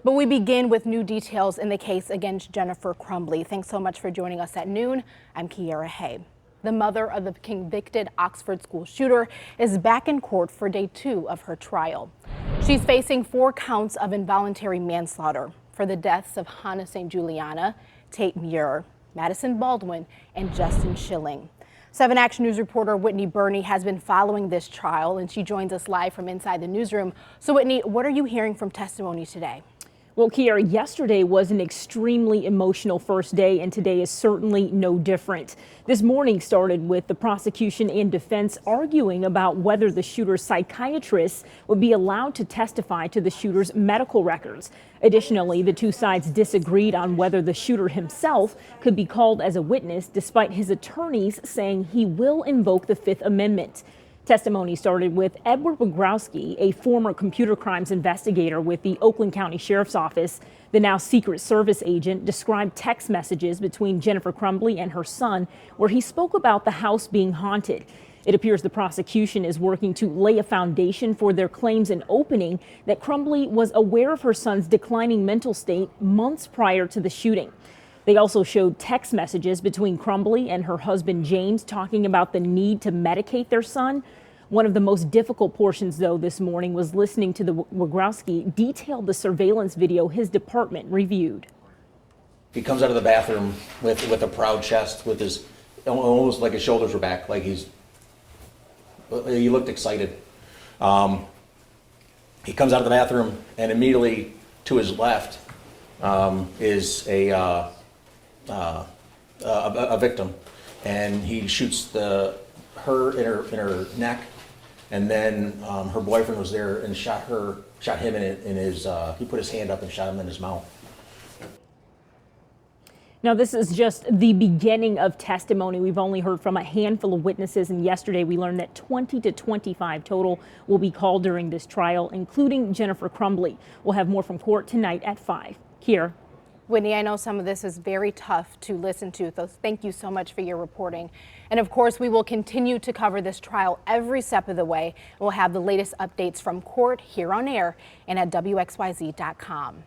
But we begin with new details in the case against Jennifer Crumbley. Thanks so much for joining us at noon. I'm Kiara Hay. The mother of the convicted Oxford school shooter is back in court for day 2 of her trial. She's facing 4 counts of involuntary manslaughter for the deaths of Hannah St. Juliana, Tate Muir, Madison Baldwin, and Justin Schilling. 7 Action News reporter Whitney Burney has been following this trial, and she joins us live from inside the newsroom. So Whitney, what are you hearing from testimony today? Well, Kiara, yesterday was an extremely emotional first day, and today is certainly no different. This morning started with the prosecution and defense arguing about whether the shooter's psychiatrist would be allowed to testify to the shooter's medical records. Additionally, the 2 sides disagreed on whether the shooter himself could be called as a witness, despite his attorneys saying he will invoke the 5th Amendment. Testimony started with Edward Wagrowski, a former computer crimes investigator with the Oakland County Sheriff's Office. The now Secret Service agent described text messages between Jennifer Crumbley and her son, where he spoke about the house being haunted. It appears the prosecution is working to lay a foundation for their claims in opening that Crumbley was aware of her son's declining mental state months prior to the shooting. They also showed text messages between Crumbley and her husband James talking about the need to medicate their son. One of the most difficult portions, though, this morning was listening to the Wagrowski detail the surveillance video his department reviewed. He comes out of the bathroom with a proud chest, with his almost like his shoulders were back, like he looked excited. He comes out of the bathroom, and immediately to his left is a victim, and he shoots her in her neck, and then her boyfriend was there and shot him in his he put his hand up and shot him in his mouth. Now, this is just the beginning of testimony. We've only heard from a handful of witnesses, and yesterday we learned that 20 to 25 total will be called during this trial, including Jennifer Crumbley. We'll have more from court tonight at 5. Here. Whitney, I know some of this is very tough to listen to, so thank you so much for your reporting. And of course, we will continue to cover this trial every step of the way. We'll have the latest updates from court here on air and at WXYZ.com.